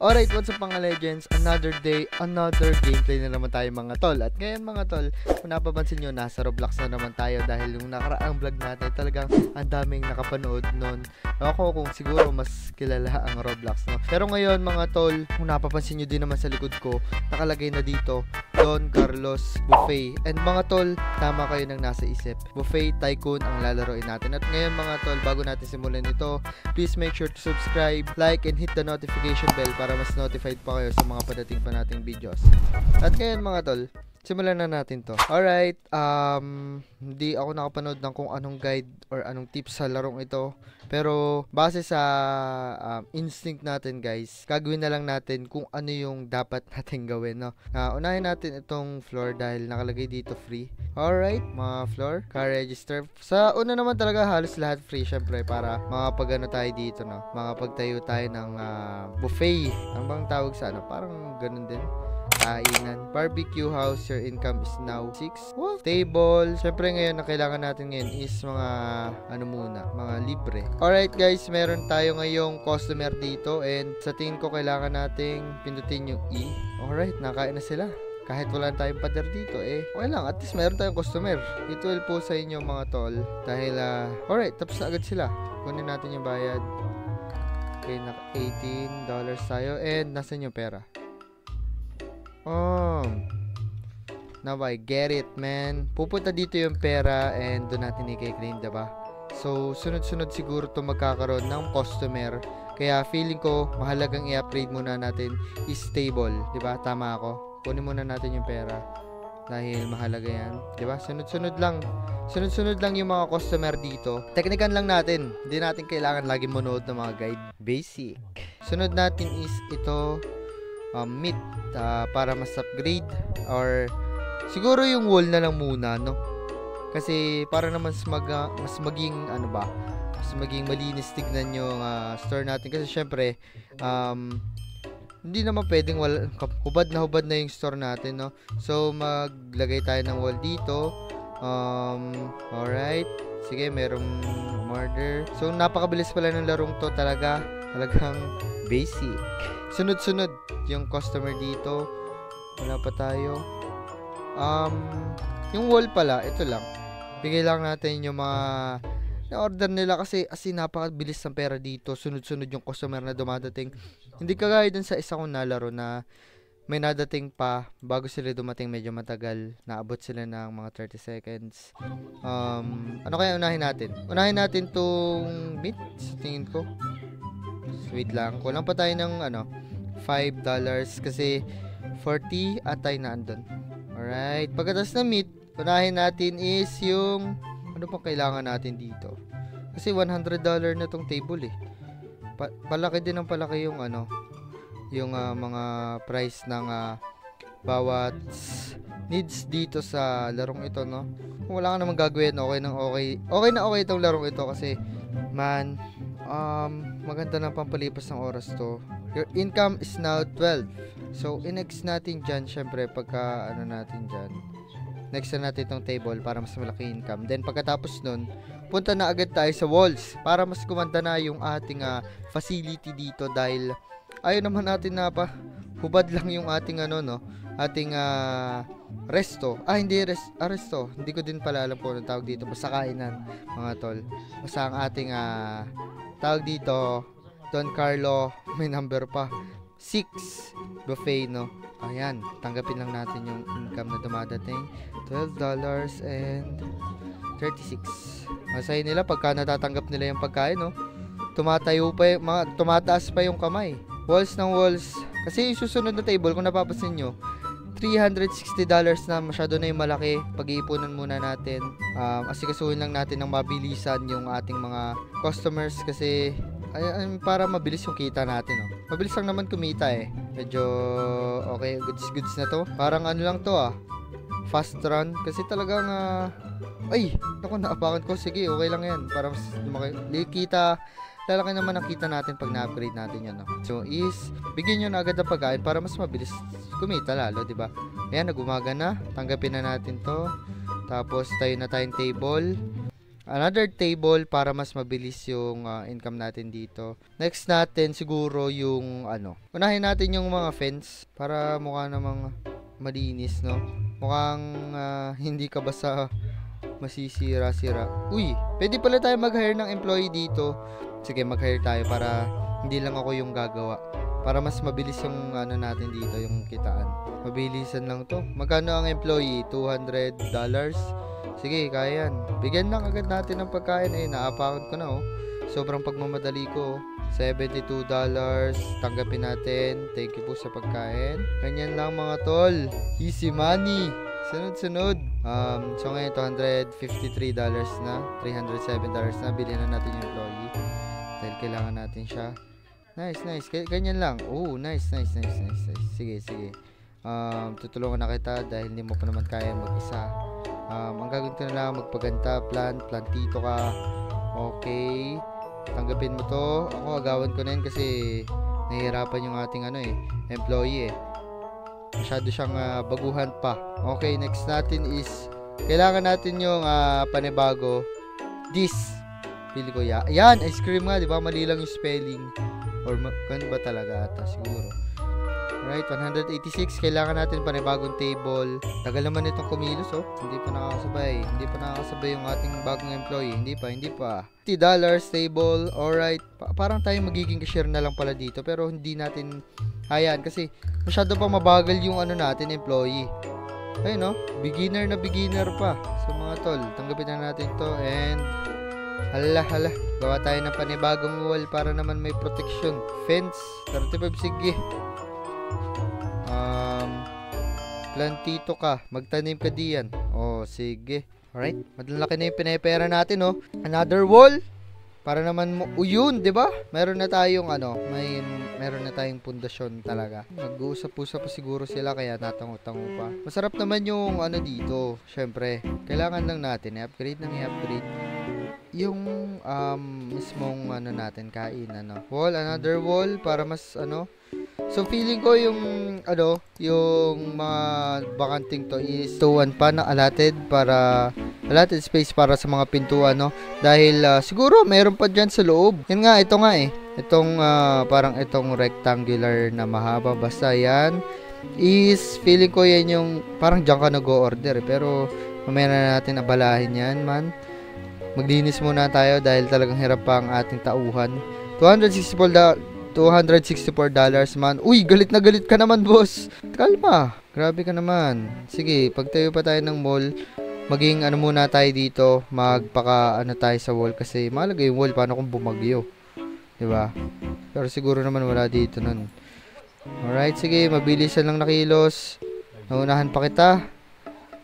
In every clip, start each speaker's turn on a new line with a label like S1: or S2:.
S1: Alright, what's up mga legends? Another day, another gameplay na naman tayo mga tol. At ngayon mga tol, kung napapansin nyo, nasa Roblox na naman tayo dahil yung nakaraang vlog natin talagang ang daming nakapanood nun. Ako kung siguro mas kilala ang Roblox, no? Pero ngayon mga tol, kung napapansin nyo din naman sa likod ko, nakalagay na dito, Don Carlos Buffet. And mga tol, tama kayo ng nasa isip. Buffet Tycoon ang lalaroin natin. At ngayon mga tol, bago natin simulan ito, please make sure to subscribe, like, and hit the notification bell para mas notified pa kayo sa mga padating pa nating videos. At ngayon mga tol, simulan na natin to. Alright, hindi ako nakapanood ng kung anong guide or anong tips sa larong ito. Pero base sa instinct natin guys, gagawin na lang natin kung ano yung dapat natin gawin, no? Unahin natin itong floor dahil nakalagay dito free. Alright, mga floor, car register. Sa una naman talaga halos lahat free syempre para makapag-ano tayo dito, no? Makapagtayo tayo ng buffet. Ang bang tawag sa ano? Parang ganun din. Kainan. Barbecue house, your income is now 6. What? Table. Siyempre ngayon, na kailangan natin ngayon is mga, ano muna, mga libre. Alright guys, meron tayo ngayong customer dito and sa tingin ko kailangan nating pindutin yung E. Alright, nakain na sila. Kahit wala tayong pader dito, okay lang. At least meron tayong customer. Ito will po sa inyo mga tol. Dahil, alright, tapos na agad sila. Kunin natin yung bayad. Okay, naka $18 tayo. And, nasan yung pera? Now I get it, man. Pupunta dito yung pera and doon natin i-claim, diba? So, sunod-sunod siguro to magkakaroon ng customer. Kaya feeling ko, mahalagang i-upgrade muna natin is stable, diba? Tama ako. Kunin muna natin yung pera. Dahil mahalaga yan, diba? Sunod-sunod lang. Sunod-sunod lang yung mga customer dito. Teknikan lang natin. Hindi natin kailangan lagi manood ng mga guide. Basic. Sunod natin is ito. Meat para mas upgrade or siguro yung wall na lang muna, no? Kasi para naman mas maging ano ba, mas maging malinis tignan yung store natin kasi syempre hindi naman pwedeng hubad na yung store natin, no? So maglagay tayo ng wall dito. Alright. Sige, merong murder. So napakabilis pala ng larong to talagang basic. Sunod-sunod yung customer dito. Wala pa tayo. Yung wall pala, ito lang. Bigay lang natin yung mga na-order nila kasi napakabilis ng pera dito. Sunod-sunod yung customer na dumadating. Hindi kagaya dun sa isa kong nalaro na may nadating pa bago sila dumating medyo matagal. Naabot sila ng mga 30 seconds. Ano kaya unahin natin? Unahin natin tong meat, tingin ko. Wait lang. Kulang pa tayo ng $5 kasi 40 atay na andun. Alright. Pagkatapos na meat, unahin natin is yung ano pang kailangan natin dito. Kasi $100 na tong table palaki din ng palaki yung yung mga price ng bawat needs dito sa larong ito, no? Kung wala ka namang gagawin, okay na okay itong larong ito kasi man, maganda ng pampalipas ng oras to. Your income is now 12. So, in-next natin dyan, syempre, pagka, natin dyan. Next na natin itong table para mas malaki income. Then, pagkatapos nun, punta na agad tayo sa walls para mas kumanda na yung ating facility dito dahil ayaw naman natin na hubad lang yung ating ating resto. Hindi resto. Hindi ko din pala alam po ang tawag dito. Basta kainan, mga tol. Basta ang ating tawag dito, Don Carlo, may number pa. 6 buffet, no? Ayan, tanggapin lang natin yung income na dumadating. $12 and 36. Masaya nila pagka natatanggap nila yung pagkain, no? Tumataas pa yung kamay. Walls ng walls. Kasi yung susunod na table, kung napapansin nyo, $360 na, masyado na yung malaki. Pag-iipunan muna natin. Asikasuhin lang natin ng mabilisan yung ating mga customers kasi para mabilis yung kita natin, no? Mabilis lang naman kumita Medyo okay, goods na to. Parang lang to fast run kasi talagang ay, naku, naapakan ko. Sige, okay lang yan. Para mas kita. Lalaki naman ang kita natin pag na-upgrade natin yan, no? So is bigyan nyo na agad ang pagkain para mas mabilis kumita lalo, diba? Ayan, nagumaga na. Tanggapin na natin to. Tapos tayo na tayong table. another table para mas mabilis yung income natin dito. Next natin siguro yung unahin natin yung mga fence para mukha namang malinis, no? Mukhang hindi ka basta masisira-sira. Uy, pwede pala tayo mag-hire ng employee dito. Sige, mag-hire tayo para hindi lang ako yung gagawa. Para mas mabilis yung natin dito, yung kitaan. Mabilisan lang to. Magkano ang employee? $200? Sige, kaya yan. Bigyan lang agad natin ng pagkain. Naapakot ko na, oh. Sobrang pagmamadali ko, oh. $72. Tanggapin natin. Thank you po sa pagkain. Ganyan lang mga tol. Easy money. Sunod-sunod. So ngayon, $253 na. $307 na. Bilhin na natin yung employee. Dahil kailangan natin siya. Nice. Ganyan lang. Oh, nice. Sige. Tutulungan na kita dahil hindi mo pa naman kaya mag-isa. Ang gagawin ko na lang, magpaganda, plantito ka. Okay. Tanggapin mo to. Ako, agawan ko na yun kasi nahihirapan yung ating employee Masyado siyang baguhan pa. Okay, next natin is kailangan natin yung panibago. This. Pili ko yan, ice cream nga, di ba? Mali lang yung spelling. Or ganun ba talaga ata? Siguro. Alright, 186. Kailangan natin panibagong table. Tagal naman itong kumilos, oh. Hindi pa nakakasabay yung ating bagong employee. Hindi pa. $50 table. Alright. Parang tayo magiging cashier na lang pala dito. Pero hindi natin hayaan kasi masyado pa mabagal yung natin, employee. Ayun, no? Beginner pa. So, mga tol, tanggapin na natin to. And hala. Gawa tayo ng panibagong wall para naman may protection. Fence. 35, sige. Plantito ka. Magtanim ka diyan. Oh, sige. Alright. Madalaki na yung pinepera natin, oh. Another wall. Para naman yun, 'di ba? Meron na tayong meron na tayong pundasyon talaga. Nag-uusap-usap pa siguro sila kaya natango-tango pa. Masarap naman yung dito. Syempre, kailangan lang natin i-upgrade yung mismong natin kain wall, another wall para mas So feeling ko yung mga bakanting to is tuwan pa na allotted space para sa mga pintuan, no? Dahil siguro meron pa diyan sa loob. Yan nga, ito nga itong parang itong rectangular na mahaba, basta yan is feeling ko yan yung parang diyan ka nag-o-order pero mamaya na natin abalahin yan, man. Maglinis muna tayo dahil talagang hirap pa ang ating tauhan. $264 man. Uy, galit na galit ka naman, boss. Kalma. Grabe ka naman. Sige, pagtayo pa tayo ng mall, maging muna tayo dito, magpaka tayo sa wall kasi mahalaga yung wall paano kung bumagyo. 'Di ba? Pero siguro naman wala dito nun. Alright, sige, mabilisan lang na kilos. Naunahan pa kita.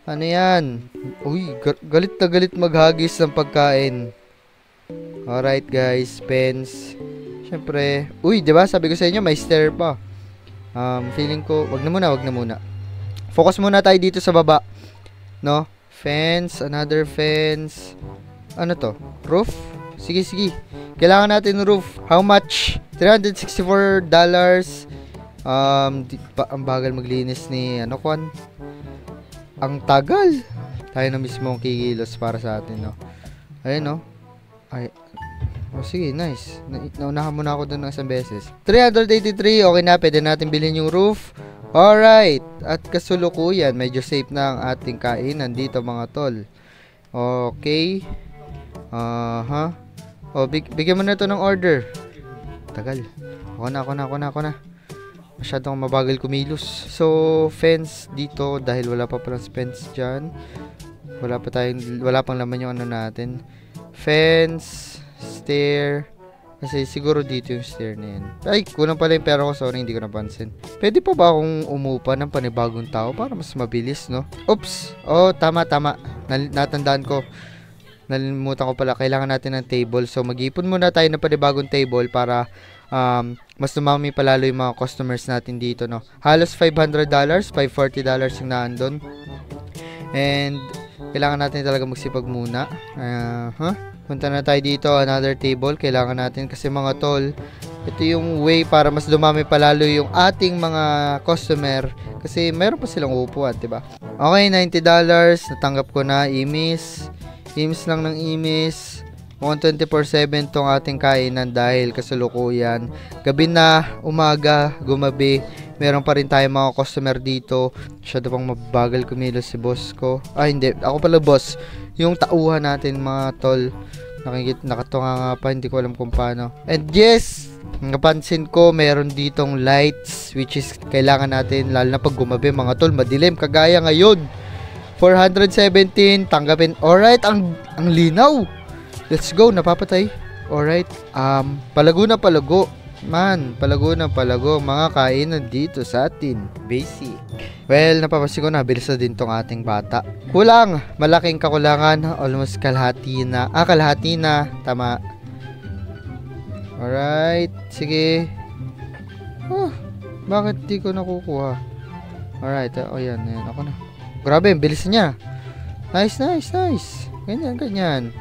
S1: Ano yan? Uy, galit na galit maghagis ng pagkain. Alright guys, pens. Siyempre, uy, diba? Sabi ko sa inyo, may stair pa. Feeling ko, wag na muna. Focus muna tayo dito sa baba. No? Fence, another fence. Ano to? Roof? Sige. Kailangan natin roof. How much? $364. Ang bagal maglinis ni Kwan. Ang tagal. Tayo na mismo ang kikilos para sa atin, no? Ayun, no? Sige, nice. Naunahan muna ako doon ng isang beses. $383. Okay na, pwede natin bilhin yung roof. Alright. At kasulukuyan, medyo safe na ang ating kainan dito, mga tol. Okay. Bigyan mo na ito ng order. Tagal. Ako na. Masyadong mabagal kumilos. So, fence dito dahil wala pa palang fence dyan. Wala pang laman yung natin. Fence, stair. Kasi siguro dito yung stair na yan. Ay, kulang pala yung pera ko. Sorry, hindi ko napansin. Pwede pa ba akong umupa ng panibagong tao para mas mabilis, no? Oops! Oh, tama. Natandaan ko. Nalimutan ko pala. Kailangan natin ng table. So, mag-ipon muna tayo ng panibagong table para mas dumami palalo yung mga customers natin dito, no? Halos $500, $540 yung naandun. And kailangan natin talaga magsipag muna. Punta na tayo dito, another table. Kailangan natin kasi, mga tol, ito yung way para mas dumami palalo yung ating mga customer kasi meron pa silang upuan, diba? Okay, $90. Natanggap ko na, Imis. Imis lang ng imis. Mukhang 24/7 tong ating kainan dahil kasalukuyan. Gabi na, umaga, gumabi. Meron pa rin tayong mga customer dito. Masyado pang mabagal kumilos si boss ko. Hindi. Ako pala boss. Yung tauhan natin mga tol. Nakatunga nga pa. Hindi ko alam kung paano. And yes! Napansin ko meron ditong lights which is kailangan natin lalo na pag gumabi mga tol. Madilim kagaya ngayon. 417. Tanggapin. Alright. Ang linaw. Let's go, napapatay. Alright. Palago na palago. Man, palago na palago. Mga kainan dito sa atin. Basic. Well, napapansin ko na, bilis na din tong ating bata. Kulang. Malaking kakulangan. Almost kalahati na. Kalahati na. Tama. Alright. Sige. Bakit di ko nakukuha? Alright. Yan. Ako na. Grabe, bilis niya. Nice. Ganyan.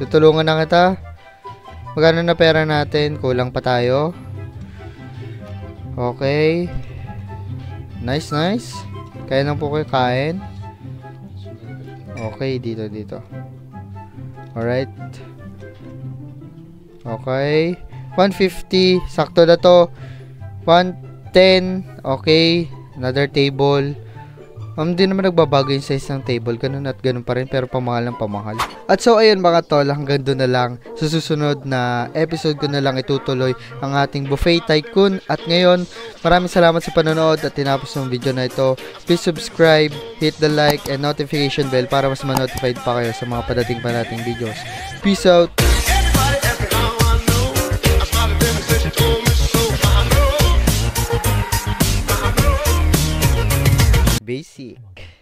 S1: Tutulungan na kita. Magkano na pera natin? Kulang pa tayo. Okay. Nice. Kaya lang po kayo kain. Okay, dito. Alright. Okay. 150. Sakto na to. 110. Okay. Another table. Hindi naman nagbabago yung size ng table. Ganun at ganun pa rin. Pero pamahal ng pamahal. At so, ayun mga tol. Hanggang doon na lang. Sa susunod na episode ko na lang itutuloy ang ating Buffet Tycoon. At ngayon, maraming salamat sa panonood at tinapos ng video na ito. Please subscribe, hit the like, and notification bell para mas ma-notified pa kayo sa mga padating pa nating videos. Peace out! Basic.